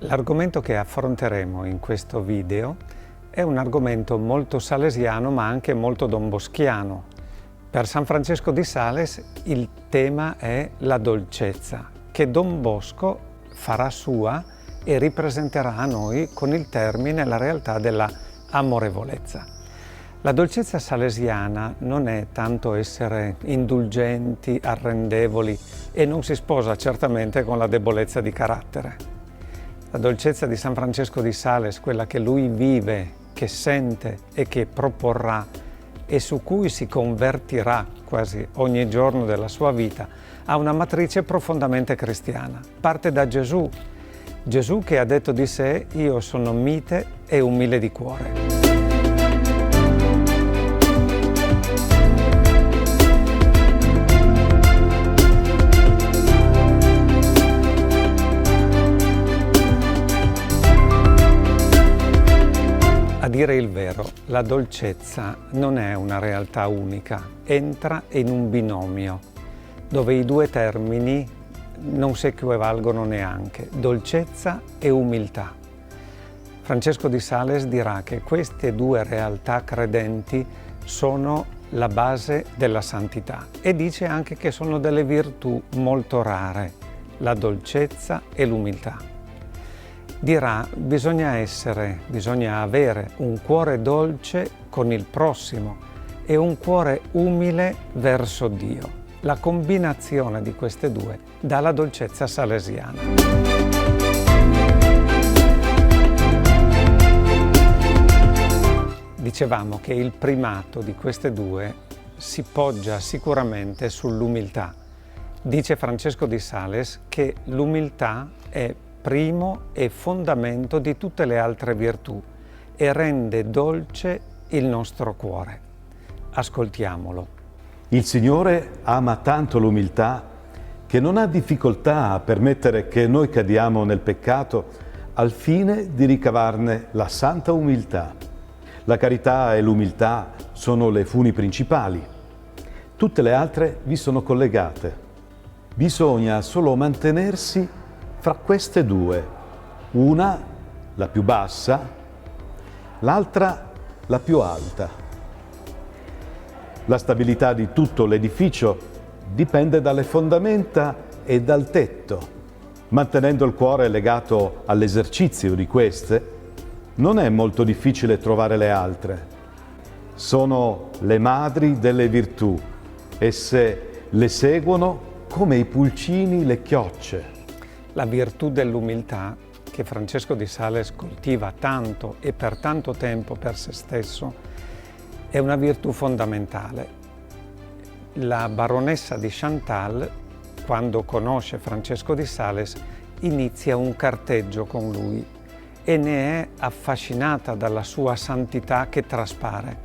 L'argomento che affronteremo in questo video è un argomento molto salesiano ma anche molto donboschiano. Per San Francesco di Sales il tema è la dolcezza, che Don Bosco farà sua e ripresenterà a noi con il termine la realtà della amorevolezza. La dolcezza salesiana non è tanto essere indulgenti, arrendevoli e non si sposa certamente con la debolezza di carattere. La dolcezza di San Francesco di Sales, quella che lui vive, che sente e che proporrà e su cui si convertirà quasi ogni giorno della sua vita, ha una matrice profondamente cristiana. Parte da Gesù, Gesù che ha detto di sé: io sono mite e umile di cuore. A dire il vero, la dolcezza non è una realtà unica, entra in un binomio, dove i due termini non si equivalgono neanche, dolcezza e umiltà. Francesco di Sales dirà che queste due realtà credenti sono la base della santità e dice anche che sono delle virtù molto rare, la dolcezza e l'umiltà. Dirà, bisogna avere un cuore dolce con il prossimo e un cuore umile verso Dio. La combinazione di queste due dà la dolcezza salesiana. Dicevamo che il primato di queste due si poggia sicuramente sull'umiltà. Dice Francesco di Sales che l'umiltà è primo e fondamento di tutte le altre virtù e rende dolce il nostro cuore. Ascoltiamolo. Il Signore ama tanto l'umiltà che non ha difficoltà a permettere che noi cadiamo nel peccato al fine di ricavarne la santa umiltà. La carità e l'umiltà sono le funi principali. Tutte le altre vi sono collegate. Bisogna solo mantenersi fra queste due, una la più bassa, l'altra la più alta. La stabilità di tutto l'edificio dipende dalle fondamenta e dal tetto. Mantenendo il cuore legato all'esercizio di queste, non è molto difficile trovare le altre. Sono le madri delle virtù, esse le seguono come i pulcini le chiocce. La virtù dell'umiltà, che Francesco di Sales coltiva tanto e per tanto tempo per se stesso, è una virtù fondamentale. La baronessa di Chantal, quando conosce Francesco di Sales, inizia un carteggio con lui e ne è affascinata dalla sua santità che traspare.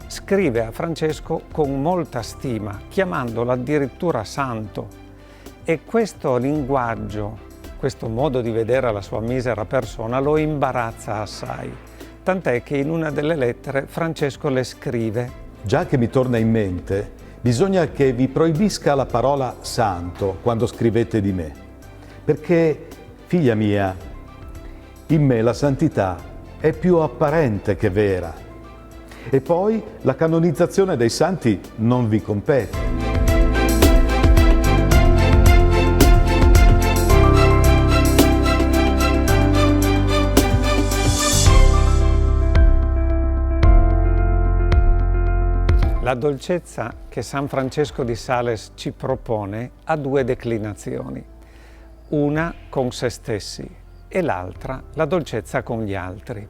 Scrive a Francesco con molta stima, chiamandolo addirittura santo. E questo linguaggio, questo modo di vedere la sua misera persona lo imbarazza assai, tant'è che in una delle lettere Francesco le scrive: già che mi torna in mente, bisogna che vi proibisca la parola santo quando scrivete di me, perché, figlia mia, in me la santità è più apparente che vera. E poi la canonizzazione dei santi non vi compete. La dolcezza che San Francesco di Sales ci propone ha due declinazioni, una con se stessi e l'altra la dolcezza con gli altri.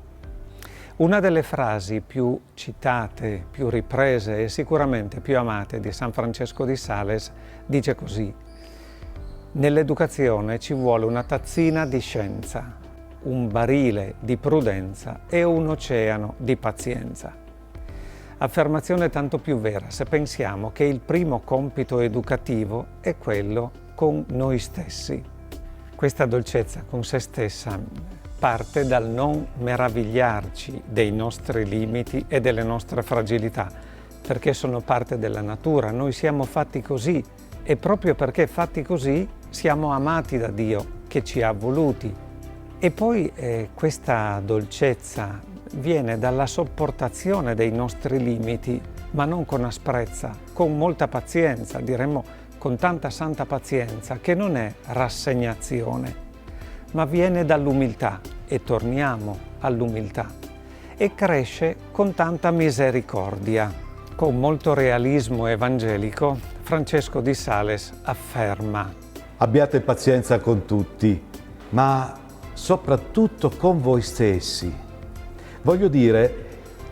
Una delle frasi più citate, più riprese e sicuramente più amate di San Francesco di Sales dice così: nell'educazione ci vuole una tazzina di scienza, un barile di prudenza e un oceano di pazienza. Affermazione tanto più vera se pensiamo che il primo compito educativo è quello con noi stessi. Questa dolcezza con se stessa parte dal non meravigliarci dei nostri limiti e delle nostre fragilità, perché sono parte della natura, noi siamo fatti così e proprio perché fatti così siamo amati da Dio che ci ha voluti. E poi questa dolcezza viene dalla sopportazione dei nostri limiti, ma non con asprezza, con molta pazienza, diremmo con tanta santa pazienza, che non è rassegnazione, ma viene dall'umiltà, e torniamo all'umiltà, e cresce con tanta misericordia. Con molto realismo evangelico, Francesco di Sales afferma: abbiate pazienza con tutti, ma soprattutto con voi stessi. Voglio dire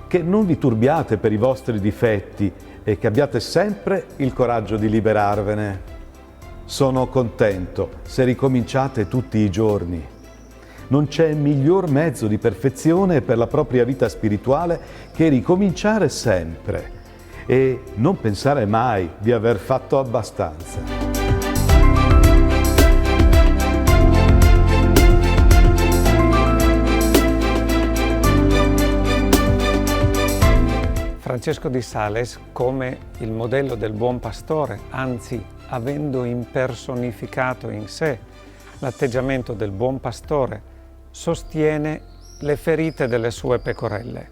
che non vi turbiate per i vostri difetti e che abbiate sempre il coraggio di liberarvene. Sono contento se ricominciate tutti i giorni. Non c'è miglior mezzo di perfezione per la propria vita spirituale che ricominciare sempre e non pensare mai di aver fatto abbastanza. Francesco di Sales, come il modello del buon pastore, anzi avendo impersonificato in sé l'atteggiamento del buon pastore, sostiene le ferite delle sue pecorelle.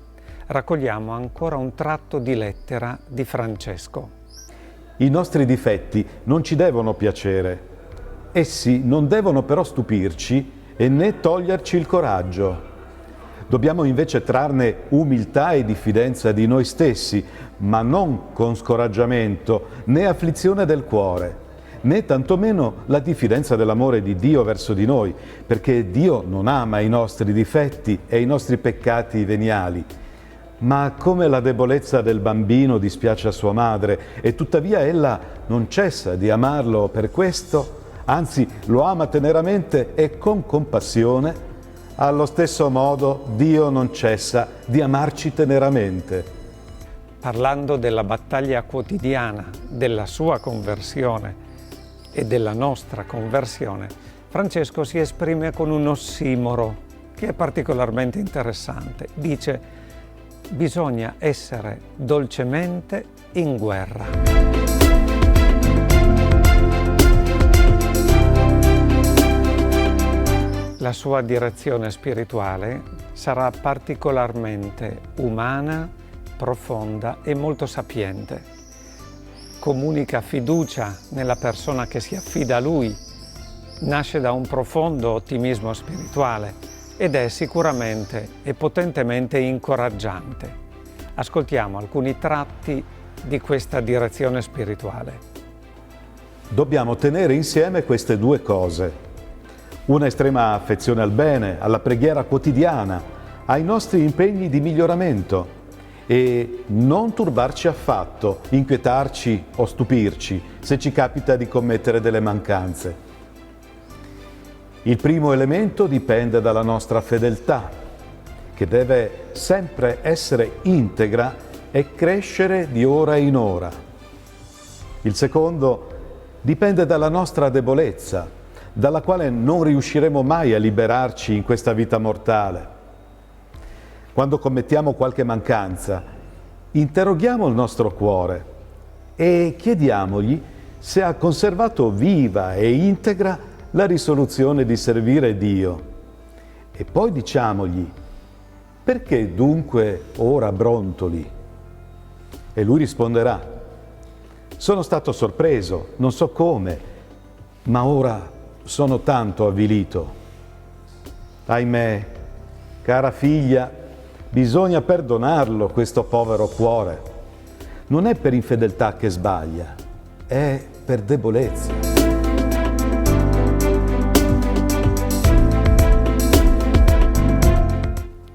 Raccogliamo ancora un tratto di lettera di Francesco. I nostri difetti non ci devono piacere. Essi non devono però stupirci e né toglierci il coraggio. Dobbiamo invece trarne umiltà e diffidenza di noi stessi, ma non con scoraggiamento né afflizione del cuore, né tantomeno la diffidenza dell'amore di Dio verso di noi, perché Dio non ama i nostri difetti e i nostri peccati veniali. Ma come la debolezza del bambino dispiace a sua madre, e tuttavia ella non cessa di amarlo per questo, anzi lo ama teneramente e con compassione, allo stesso modo Dio non cessa di amarci teneramente. Parlando della battaglia quotidiana, della sua conversione e della nostra conversione, Francesco si esprime con un ossimoro che è particolarmente interessante. Dice: bisogna essere dolcemente in guerra. La sua direzione spirituale sarà particolarmente umana, profonda e molto sapiente. Comunica fiducia nella persona che si affida a lui, nasce da un profondo ottimismo spirituale ed è sicuramente e potentemente incoraggiante. Ascoltiamo alcuni tratti di questa direzione spirituale. Dobbiamo tenere insieme queste due cose. Una estrema affezione al bene, alla preghiera quotidiana, ai nostri impegni di miglioramento e non turbarci affatto, inquietarci o stupirci se ci capita di commettere delle mancanze. Il primo elemento dipende dalla nostra fedeltà, che deve sempre essere integra e crescere di ora in ora. Il secondo dipende dalla nostra debolezza, dalla quale non riusciremo mai a liberarci in questa vita mortale. Quando commettiamo qualche mancanza, interroghiamo il nostro cuore e chiediamogli se ha conservato viva e integra la risoluzione di servire Dio. E poi diciamogli: perché dunque ora brontoli? E lui risponderà: sono stato sorpreso, non so come, ma ora sono tanto avvilito. Ahimè, cara figlia, bisogna perdonarlo questo povero cuore. Non è per infedeltà che sbaglia, è per debolezza.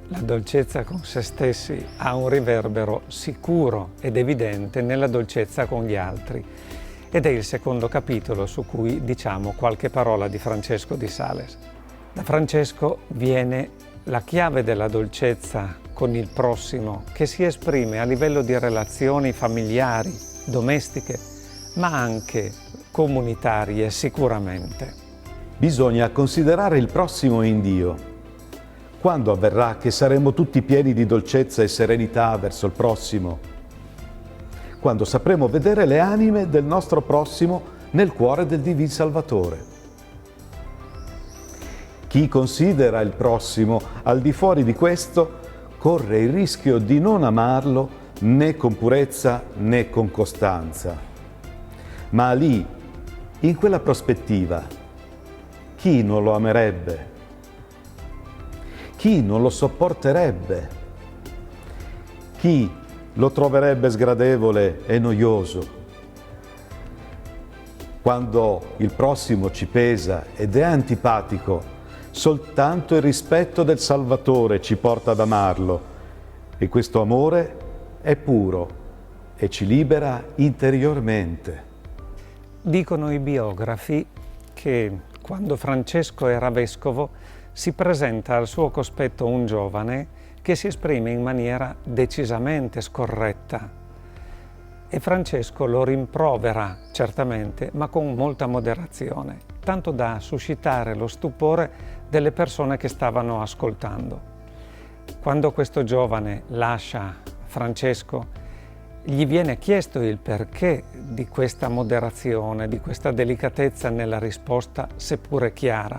La dolcezza con se stessi ha un riverbero sicuro ed evidente nella dolcezza con gli altri. Ed è il secondo capitolo su cui diciamo qualche parola di Francesco di Sales. Da Francesco viene la chiave della dolcezza con il prossimo, che si esprime a livello di relazioni familiari, domestiche, ma anche comunitarie sicuramente. Bisogna considerare il prossimo in Dio. Quando avverrà che saremo tutti pieni di dolcezza e serenità verso il prossimo? Quando sapremo vedere le anime del nostro prossimo nel cuore del Divin Salvatore. Chi considera il prossimo al di fuori di questo corre il rischio di non amarlo né con purezza né con costanza. Ma lì, in quella prospettiva, chi non lo amerebbe? Chi non lo sopporterebbe? Chi lo troverebbe sgradevole e noioso? Quando il prossimo ci pesa ed è antipatico, soltanto il rispetto del Salvatore ci porta ad amarlo e questo amore è puro e ci libera interiormente. Dicono i biografi che quando Francesco era vescovo si presenta al suo cospetto un giovane che si esprime in maniera decisamente scorretta e Francesco lo rimprovera certamente, ma con molta moderazione, tanto da suscitare lo stupore delle persone che stavano ascoltando. Quando questo giovane lascia Francesco, gli viene chiesto il perché di questa moderazione, di questa delicatezza nella risposta, seppure chiara.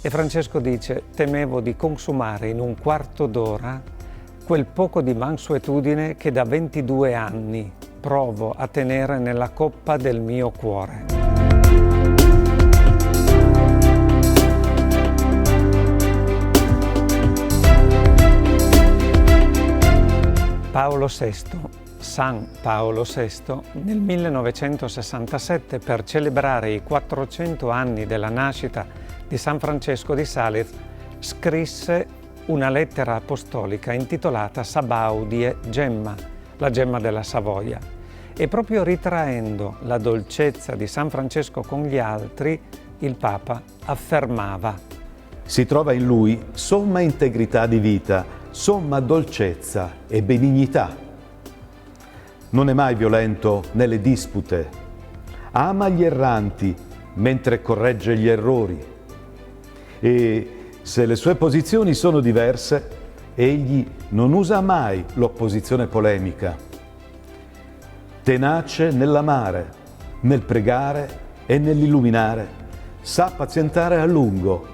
E Francesco dice: temevo di consumare in un quarto d'ora quel poco di mansuetudine che da 22 anni provo a tenere nella coppa del mio cuore. Paolo VI, San Paolo VI, nel 1967, per celebrare i 400 anni della nascita di San Francesco di Sales, scrisse una lettera apostolica intitolata Sabaudie Gemma, la gemma della Savoia. E proprio ritraendo la dolcezza di San Francesco con gli altri, il Papa affermava: si trova in lui somma integrità di vita, somma dolcezza e benignità. Non è mai violento nelle dispute, ama gli erranti mentre corregge gli errori. E se le sue posizioni sono diverse, egli non usa mai l'opposizione polemica. Tenace nell'amare, nel pregare e nell'illuminare, sa pazientare a lungo,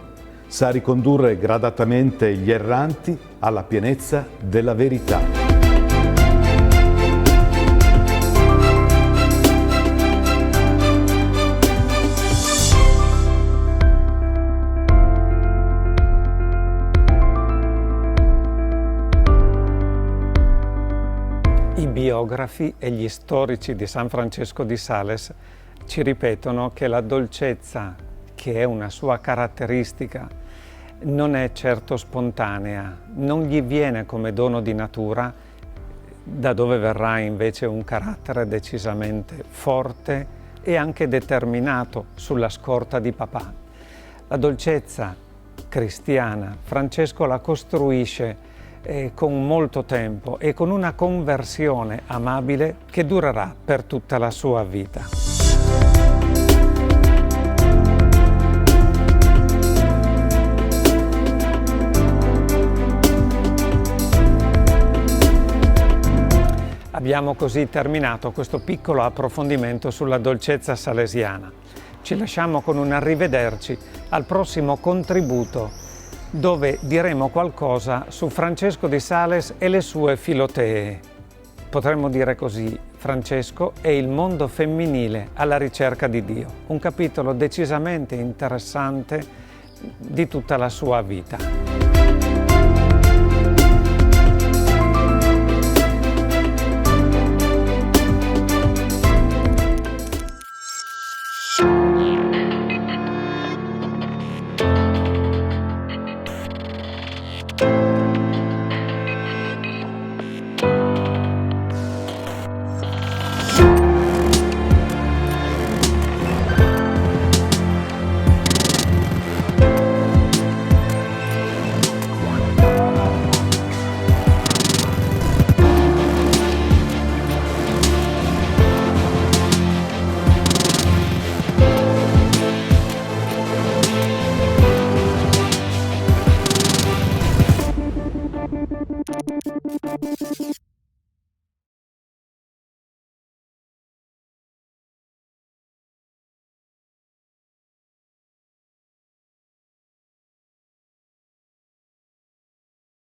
sa ricondurre gradatamente gli erranti alla pienezza della verità. I biografi e gli storici di San Francesco di Sales ci ripetono che la dolcezza, che è una sua caratteristica, non è certo spontanea, non gli viene come dono di natura, da dove verrà invece un carattere decisamente forte e anche determinato sulla scorta di papà. La dolcezza cristiana Francesco la costruisce con molto tempo e con una conversione amabile che durerà per tutta la sua vita. Abbiamo così terminato questo piccolo approfondimento sulla dolcezza salesiana. Ci lasciamo con un arrivederci al prossimo contributo, dove diremo qualcosa su Francesco di Sales e le sue filotee. Potremmo dire così: Francesco e il mondo femminile alla ricerca di Dio. Un capitolo decisamente interessante di tutta la sua vita.